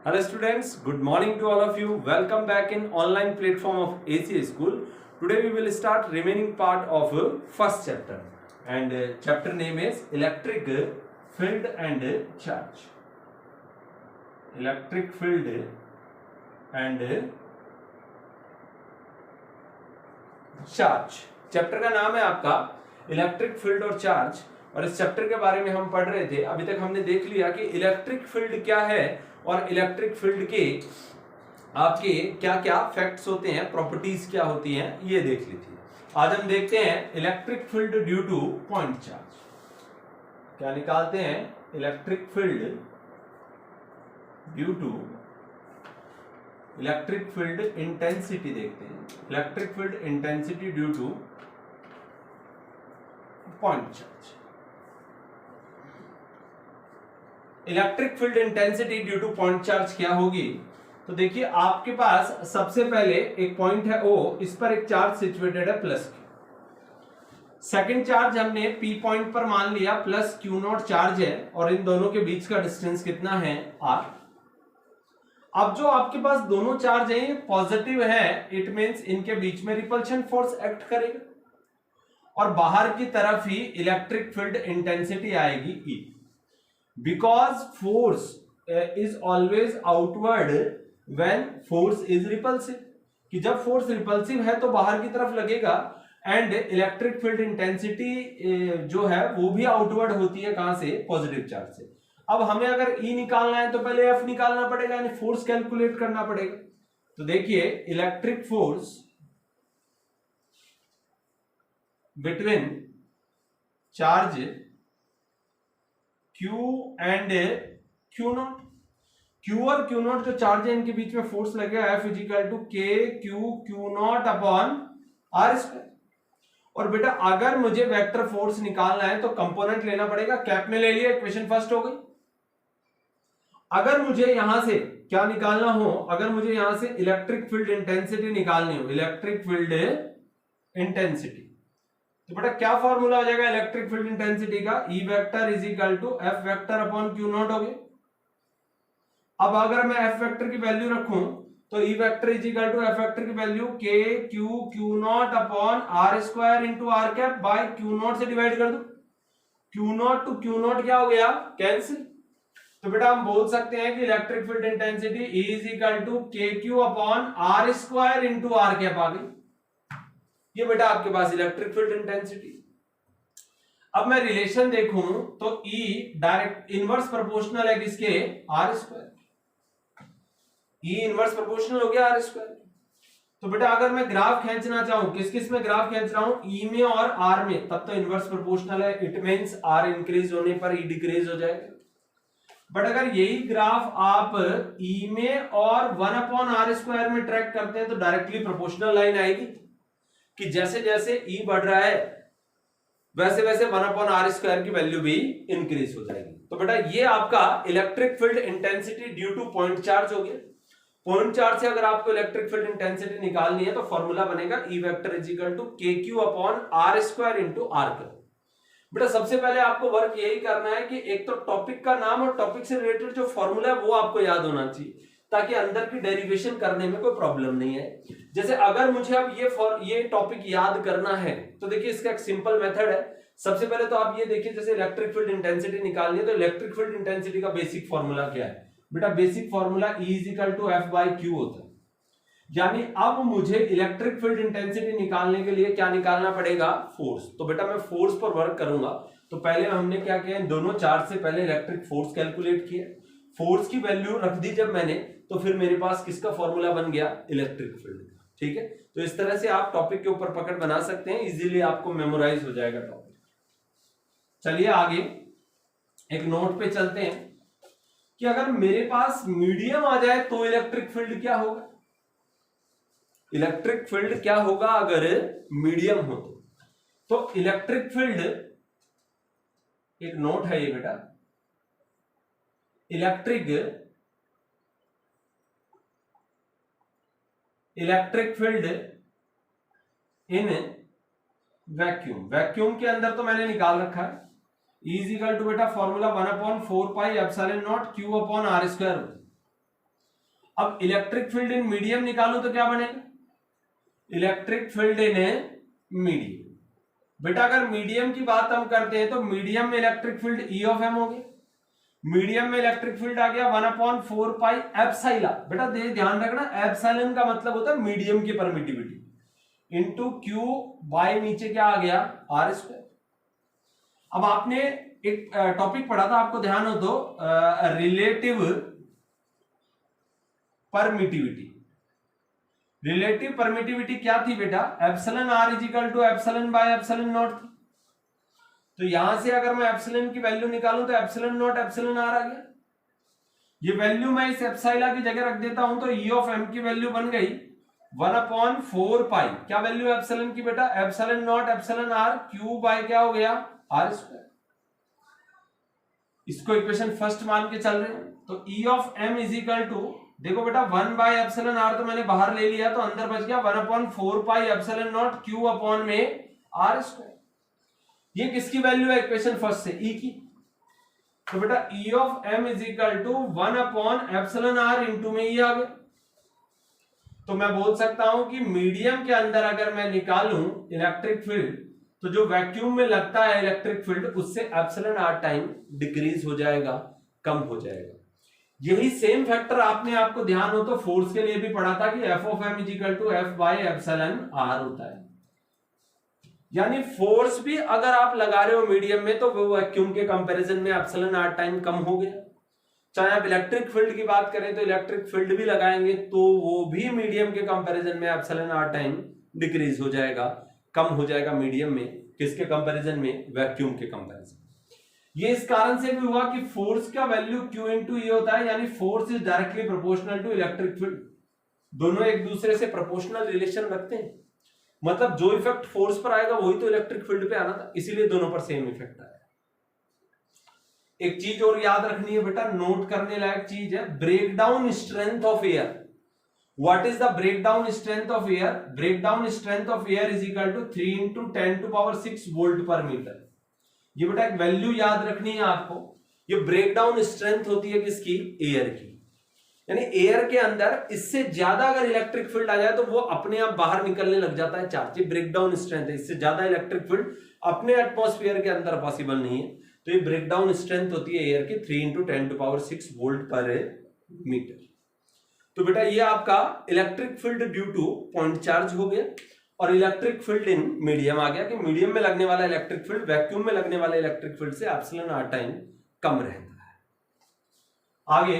Hello students, good morning to all of you. Welcome back in online platform of ACA School. Today we will start remaining part of first chapter and chapter name is electric field and charge. Electric field and charge chapter का नाम है आपका electric field और charge. और इस chapter के बारे में हम पढ़ रहे थे। अभी तक हमने देख लिया कि इलेक्ट्रिक फील्ड क्या है और इलेक्ट्रिक फील्ड के आपके क्या क्या फैक्ट्स होते हैं, प्रॉपर्टीज क्या होती हैं, ये देख ली थी। आज हम देखते हैं electric field due to point charge. क्या निकालते हैं? Electric field due to electric field intensity देखते हैं। Electric field intensity due to point charge. Electric field intensity due to point charge क्या होगी? तो देखिए आपके पास सबसे पहले एक पॉइंट है O, इस पर एक चार्ज सिचुएटेड है प्लस Q। सेकंड चार्ज हमने P पॉइंट पर मान लिया प्लस Q0 चार्ज है और इन दोनों के बीच का डिस्टेंस कितना है? R। अब जो आपके पास दोनों चार्ज हैं पॉजिटिव है, इट मींस इनके बीच में रिपल्शन फोर्स एक्ट करेगा और बाहर की तरफ ही इलेक्ट्रिक फील्ड इंटेंसिटी आएगी E। Because force is always outward when force is repulsive, कि जब फोर्स रिपल्सिव है तो बाहर की तरफ लगेगा एंड इलेक्ट्रिक फील्ड इंटेंसिटी जो है वो भी आउटवर्ड होती है। कहां से? पॉजिटिव चार्ज से। अब हमें अगर E निकालना है तो पहले F निकालना पड़ेगा, यानी फोर्स कैलकुलेट करना पड़ेगा। तो देखिए electric force between charge Q and Q0। Q और Q0 जो चार्ज है इनके बीच में फोर्स लगेगा F is equal to K Q Q0 upon R square. और बेटा अगर मुझे वेक्टर फोर्स निकालना है तो कंपोनेंट लेना पड़ेगा, कैप में ले लिया, इक्वेशन फर्स्ट हो गई। अगर मुझे यहां से क्या निकालना हो, अगर मुझे यहां से इलेक्ट्रिक फील्ड इंटेंसिटी निकालनी हो, इलेक्ट्रिक फील्ड इंटेंसिटी, तो बेटा क्या फॉर्मूला हो जाएगा इलेक्ट्रिक फील्ड इंटेंसिटी का? E vector is equal to F vector upon Q0 हो गया। अब अगर मैं F वेक्टर की वैल्यू रखूं तो E vector is equal to F vector की value K Q Q0 upon R square into R cap by Q0 से डिवाइड कर दो। Q0 टू Q0 क्या हो गया? कैंसिल। तो बेटा हम बोल सकते हैं कि electric field intensity E is equal to KQ upon R square into R cap आ गई। ये बेटा आपके पास इलेक्ट्रिक फील्ड इंटेंसिटी। अब मैं रिलेशन देखूं तो E डायरेक्ट इनवर्स प्रोपोर्शनल है किसके? R square. E inverse proportional हो गया R स्क्वायर। तो बेटा अगर मैं ग्राफ खींचना चाहूं, किस किस में ग्राफ खींच रहा हूं? E में और R में, तब तो इनवर्स प्रोपोर्शनल है, इट मींस R इंक्रीज होने पर E डिक्रीज हो जाएगा। बट अगर यही ग्राफ आप E में और 1 अपॉन R स्क्वायर में ट्रैक करते हैं तो डायरेक्टली प्रोपोर्शनल लाइन आएगी कि जैसे जैसे E बढ़ रहा है वैसे वैसे 1 अपॉन R स्क्वायर की वैल्यू भी इंक्रीज हो जाएगी। तो बेटा ये आपका electric field intensity due to point charge हो गया। पॉइंट चार्ज से अगर आपको इलेक्ट्रिक फील्ड इंटेंसिटी निकालनी है तो फॉर्मूला बनेगा E vector is equal to KQ upon R square into R cap. बेटा सबसे पहले आपको वर्क यही करना है कि एक तो टॉपिक का नाम और टॉपिक से रिलेटेड जो फॉर्मूला है वो आपको याद होना चाहिए, ताकि अंदर की डेरिवेशन करने में कोई प्रॉब्लम नहीं है। जैसे अगर मुझे अब ये टॉपिक याद करना है तो देखिए इसका एक सिंपल मेथड है। सबसे पहले तो आप ये देखिए, जैसे इलेक्ट्रिक फील्ड इंटेंसिटी निकालनी है तो इलेक्ट्रिक फील्ड इंटेंसिटी का बेसिक फॉर्मूला क्या है? बेटा basic formula E is equal to F by Q होता है। यानी अब मुझे इलेक्ट्रिक फील्ड इंटेंसिटी निकालने के लिए क्या निकालना पड़ेगा? फोर्स। तो बेटा मैं फोर्स पर वर्क करूंगा। तो पहले हमने क्या किया, दोनों चार्ज से पहले इलेक्ट्रिक फोर्स कैलकुलेट किया। फोर्स की वैल्यू रख दी जब मैंने, तो फिर मेरे पास किसका फॉर्मूला बन गया? इलेक्ट्रिक फील्ड का। ठीक है, तो इस तरह से आप टॉपिक के ऊपर पकड़ बना सकते हैं, इजीली आपको मेमोराइज हो जाएगा टॉपिक। चलिए आगे एक नोट पे चलते हैं कि अगर मेरे पास मीडियम आ जाए तो इलेक्ट्रिक फील्ड क्या होगा? इलेक्ट्रिक फील्ड क्या होगा अगर मीडियम हो तो इलेक्ट्रिक फील्ड, एक नोट है ये बेटा, electric field in vacuum. Vacuum के अंदर तो मैंने निकाल रखा है E इज इक्वल टू बेटा formula 1 upon 4 pi epsilon not Q upon R square. अब इलेक्ट्रिक फील्ड इन मीडियम निकालूं तो क्या बनेगा, इलेक्ट्रिक फील्ड इन मीडियम। बेटा अगर मीडियम की बात हम करते हैं तो मीडियम में electric field E of M हो गया, मीडियम में इलेक्ट्रिक फील्ड आ गया 1/4 पाई एप्सिलॉन। बेटा ध्यान रखना एप्सिलॉन का मतलब होता है मीडियम की परमिटिविटी इंटू क्यू बाय नीचे क्या आ गया आर स्क्वायर। अब आपने एक टॉपिक पढ़ा था, आपको ध्यान हो तो रिलेटिव परमिटिविटी। रिलेटिव परमिटिविटी क्या थी बेटा, epsilon R is equal to epsilon by epsilon naught थी। तो यहां से अगर मैं एप्सिलॉन की वैल्यू निकालूं तो एप्सिलॉन नॉट एप्सिलॉन आर आ गया। ये वैल्यू मैं इस एप्सिलॉन की जगह रख देता हूं तो ई ऑफ एम की वैल्यू बन गई 1/4 पाई, क्या वैल्यू एप्सिलॉन की बेटा, epsilon naught epsilon R Q by क्या हो गया आर स्क्वायर। इसको इक्वेशन फर्स्ट मान के चल रहे हैं तो E of M is equal to, देखो बेटा 1/एप्सिलॉन आर तो मैंने बाहर ले लिया तो अंदर बच गया 1/4 pi epsilon not Q upon में आर स्क्वायर। ये किसकी वैल्यू है इक्वेशन फर्स्ट से, ई की। तो बेटा E of M is equal to 1/एप्सिलॉन आर इंटू में ई आ गया। तो मैं बोल सकता हूं कि मीडियम के अंदर अगर मैं निकालूं इलेक्ट्रिक फील्ड तो जो वैक्यूम में लगता है इलेक्ट्रिक फील्ड उससे एप्सिलॉन आर टाइम डिक्रीज हो जाएगा, कम हो जाएगा। यही सेम फैक्टर आपको ध्यान हो तो फोर्स के लिए भी पढ़ा था कि F of M is equal to F by epsilon R होता है। यानी फोर्स भी अगर आप लगा रहे हो मीडियम में तो वो वैक्यूम के कंपैरिजन में एप्सिलॉन आर टाइम कम हो गया। चाहे आप इलेक्ट्रिक फील्ड की बात करें तो इलेक्ट्रिक फील्ड भी लगाएंगे तो वो भी मीडियम के कंपैरिजन में एप्सिलॉन आर टाइम डिक्रीज हो जाएगा, कम हो जाएगा मीडियम में, किसके कंपैरिजन में, वैक्यूम के कंपैरिजन। ये इस कारण से भी हुआ कि फोर्स का वैल्यू Q इंटू E होता है, यानी force is directly proportional to electric field. दोनों एक दूसरे से प्रोपोर्शनल रिलेशन रखते हैं, मतलब जो इफेक्ट फोर्स पर आएगा वही तो इलेक्ट्रिक फील्ड पे आना था, इसीलिए दोनों पर सेम इफेक्ट आया। एक चीज और याद रखनी है बेटा, नोट करने लायक चीज है, breakdown strength of air. What is the breakdown strength of air? Breakdown strength of air is equal to 3 into 10⁻⁶ volt per metre. ये बेटा एक वैल्यू याद रखनी है आपको। ये ब्रेकडाउन स्ट्रेंथ होती है किसकी? एयर की। यानी एयर के अंदर इससे ज्यादा अगर इलेक्ट्रिक फील्ड आ जाए तो वो अपने आप बाहर निकलने लग जाता है चार्ज। ये ब्रेकडाउन स्ट्रेंथ है, इससे ज्यादा इलेक्ट्रिक फील्ड अपने एटमॉस्फेयर के अंदर पॉसिबल नहीं है। तो ये ब्रेकडाउन स्ट्रेंथ होती है एयर की 3 इंटू 10⁻⁶ वोल्ट पर मीटर। तो बेटा ये आपका electric field due to point charge हो गया और इलेक्ट्रिक फील्ड इन मीडियम आ गया कि मीडियम में लगने वाला इलेक्ट्रिक फील्ड वैक्यूम में लगने वाले इलेक्ट्रिक फील्ड से एप्सिलॉन आर टाइम कम रहता है। आगे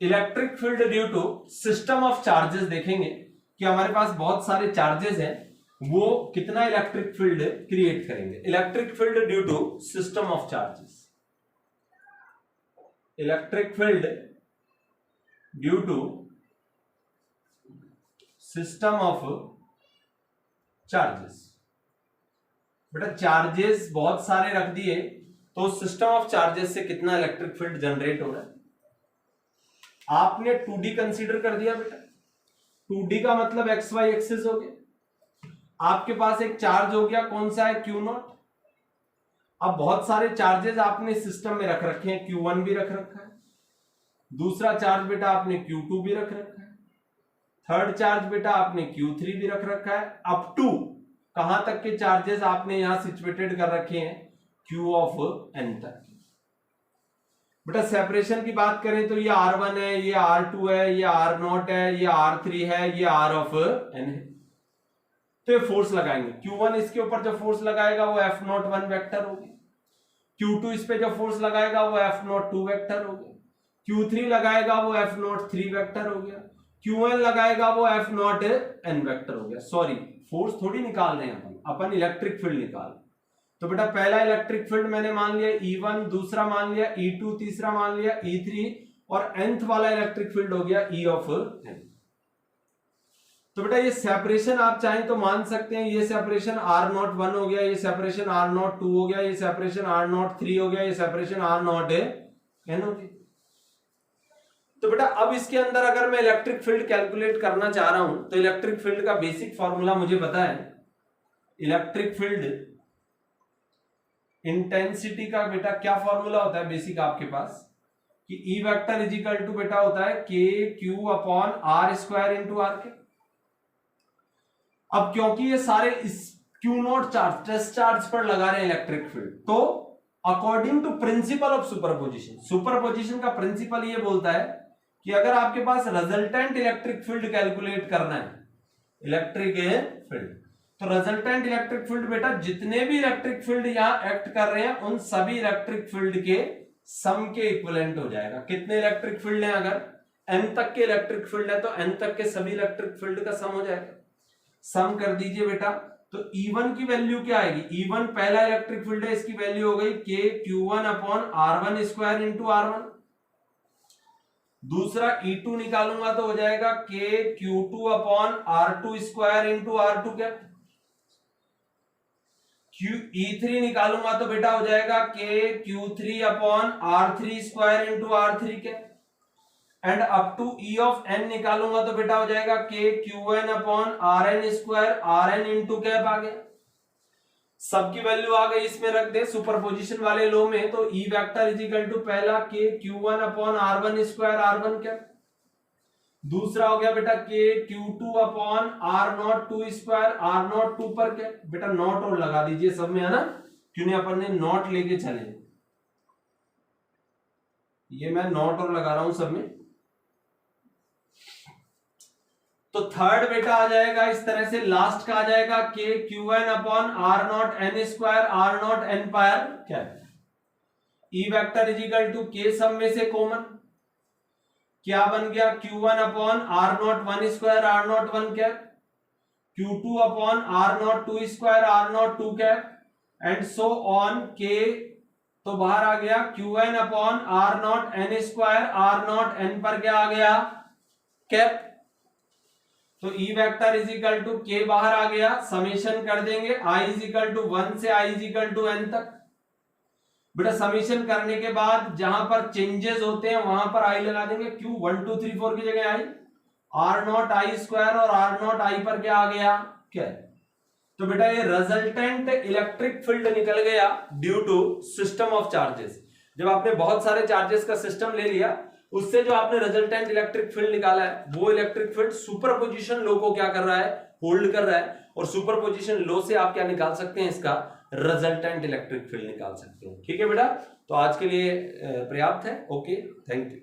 electric field due to system of charges देखेंगे कि हमारे पास बहुत सारे चार्जेस हैं, वो कितना इलेक्ट्रिक फील्ड क्रिएट करेंगे। Electric field due to system of charges, electric field due to system of charges. बेटा चार्जेस बहुत सारे रख दिए तो सिस्टम ऑफ चार्जेस से कितना इलेक्ट्रिक फील्ड जनरेट हो रहा है। आपने 2D कंसीडर कर दिया बेटा, 2D का मतलब एक्स वाई एक्सिस हो गया। आपके पास एक चार्ज हो गया, कौन सा है? Q0। अब बहुत सारे चार्जेस आपने सिस्टम में रख रखे हैं, Q1 भी रख रखा है, दूसरा चार्ज बेटा आपने Q2 भी रख रखा है, थर्ड चार्ज बेटा आपने Q3 भी रख रखा है, अप टू कहां तक के चार्जेस आपने यहां सिचुएटेड कर रखे हैं? Q ऑफ n तक। बेटा सेपरेशन की बात करें तो ये R1 है, ये R2 है, ये R0 है, ये R3 है, ये R ऑफ n है। तो ये फोर्स लगाएंगे, Q1 इसके ऊपर जो फोर्स लगाएगा वो F01 वेक्टर होगी, Q2 इस पे जो फोर्स लगाएगा वो F02 वेक्टर हो गया, Q3 लगाएगा वो F03 वेक्टर हो गया, Q1 लगाएगा वो F0n वेक्टर हो गया। सॉरी, फोर्स थोड़ी निकाल रहे हैं अपन इलेक्ट्रिक फील्ड निकाल। तो बेटा पहला इलेक्ट्रिक फील्ड मैंने मान लिया E1, दूसरा मान लिया E2, तीसरा मान लिया E3 और nth वाला इलेक्ट्रिक फील्ड हो गया E ऑफ n। तो बेटा ये सेपरेशन आप चाहें तो मान सकते हैं, ये सेपरेशन R01 हो गया, ये सेपरेशन R02 हो गया, ये सेपरेशन R03 हो गया, ये सेपरेशन R0n हो गया। तो बेटा अब इसके अंदर अगर मैं इलेक्ट्रिक फील्ड कैलकुलेट करना चाह रहा हूं तो इलेक्ट्रिक फील्ड का बेसिक फॉर्मूला मुझे पता है। इलेक्ट्रिक फील्ड इंटेंसिटी का बेटा क्या फॉर्मूला होता है बेसिक आपके पास? कि E vector is equal to बेटा होता है K Q upon R square into R K. अब क्योंकि ये सारे इस Q naught charge test charge पर लगा रहे हैं इलेक्ट्रिक फील्ड, तो according to principle of superposition, superposition का प्रिंसिपल ये बोलता है कि अगर आपके पास रिजल्टेंट इलेक्ट्रिक फील्ड कैलकुलेट करना है, इलेक्ट्रिक फील्ड, तो रिजल्टेंट इलेक्ट्रिक फील्ड बेटा जितने भी इलेक्ट्रिक फील्ड यहां एक्ट कर रहे हैं उन सभी इलेक्ट्रिक फील्ड के सम के इक्विवेलेंट हो जाएगा। कितने इलेक्ट्रिक फील्ड हैं, अगर n तक के इलेक्ट्रिक फील्ड है तो n तक के सभी इलेक्ट्रिक फील्ड का सम हो जाएगा। सम कर दीजिए बेटा, तो E1 की वैल्यू क्या आएगी, E1 पहला इलेक्ट्रिक फील्ड है, इसकी वैल्यू हो गई के Q1 upon R1 square into R1। दूसरा E2 निकालूंगा तो हो जाएगा के Q2 upon R2 square into R2 क्या। E3 निकालूंगा तो बेटा हो जाएगा के Q3 upon R3 square into R3 क्या। And up to E of n निकालूंगा तो बेटा हो जाएगा के Qn अपॉन Rn square Rn into cap आ गया। सबकी वैल्यू आ गई, इसमें रख दे सुपरपोजिशन वाले लो में, तो E vector is equal to पहला K Q1 upon R1 square R1 क्या। दूसरा हो गया बेटा के Q2 upon R02 square R02 पर क्या। बेटा नॉट और लगा दीजिए सब में, है ना, क्यों नहीं, अपन ने नॉट लेके चले, ये मैं नॉट और लगा रहा हूं सब में। तो थर्ड बेटा आ जाएगा इस तरह से, लास्ट का आ जाएगा के Qn upon R0 n square R0 n पायर क्या है। E vector is equal to K सब में से कॉमन क्या बन गया, Q1 upon R0 1 square R0 1 क्या, Q2 upon R0 2 square R0 2 क्या, एंड सो ऑन के, तो बाहर आ गया Qn upon R0 n square R0 n पर क्या आ गया कैप। तो E vector is equal to K बाहर आ गया, समेशन कर देंगे I इज इक्वल टू 1 से I is equal to n तक। बेटा समेशन करने के बाद जहां पर चेंजेस होते हैं वहां पर I लगा देंगे, Q 1 2 3 4 की जगह I, R0 I स्क्वायर और R0 I पर क्या आ गया क्या। तो बेटा ये रिजल्टेंट इलेक्ट्रिक फील्ड निकल गया due to system of charges. जब आपने बहुत सारे चार्जेस का सिस्टम ले लिया, उससे जो आपने रिजल्टेंट इलेक्ट्रिक फील्ड निकाला है, वो इलेक्ट्रिक फील्ड सुपरपोजिशन लो को क्या कर रहा है, होल्ड कर रहा है, और सुपरपोजिशन लो से आप क्या निकाल सकते हैं, इसका रिजल्टेंट इलेक्ट्रिक फील्ड निकाल सकते हैं। ठीक है बेटा, तो आज के लिए पर्याप्त है। Okay, thank you.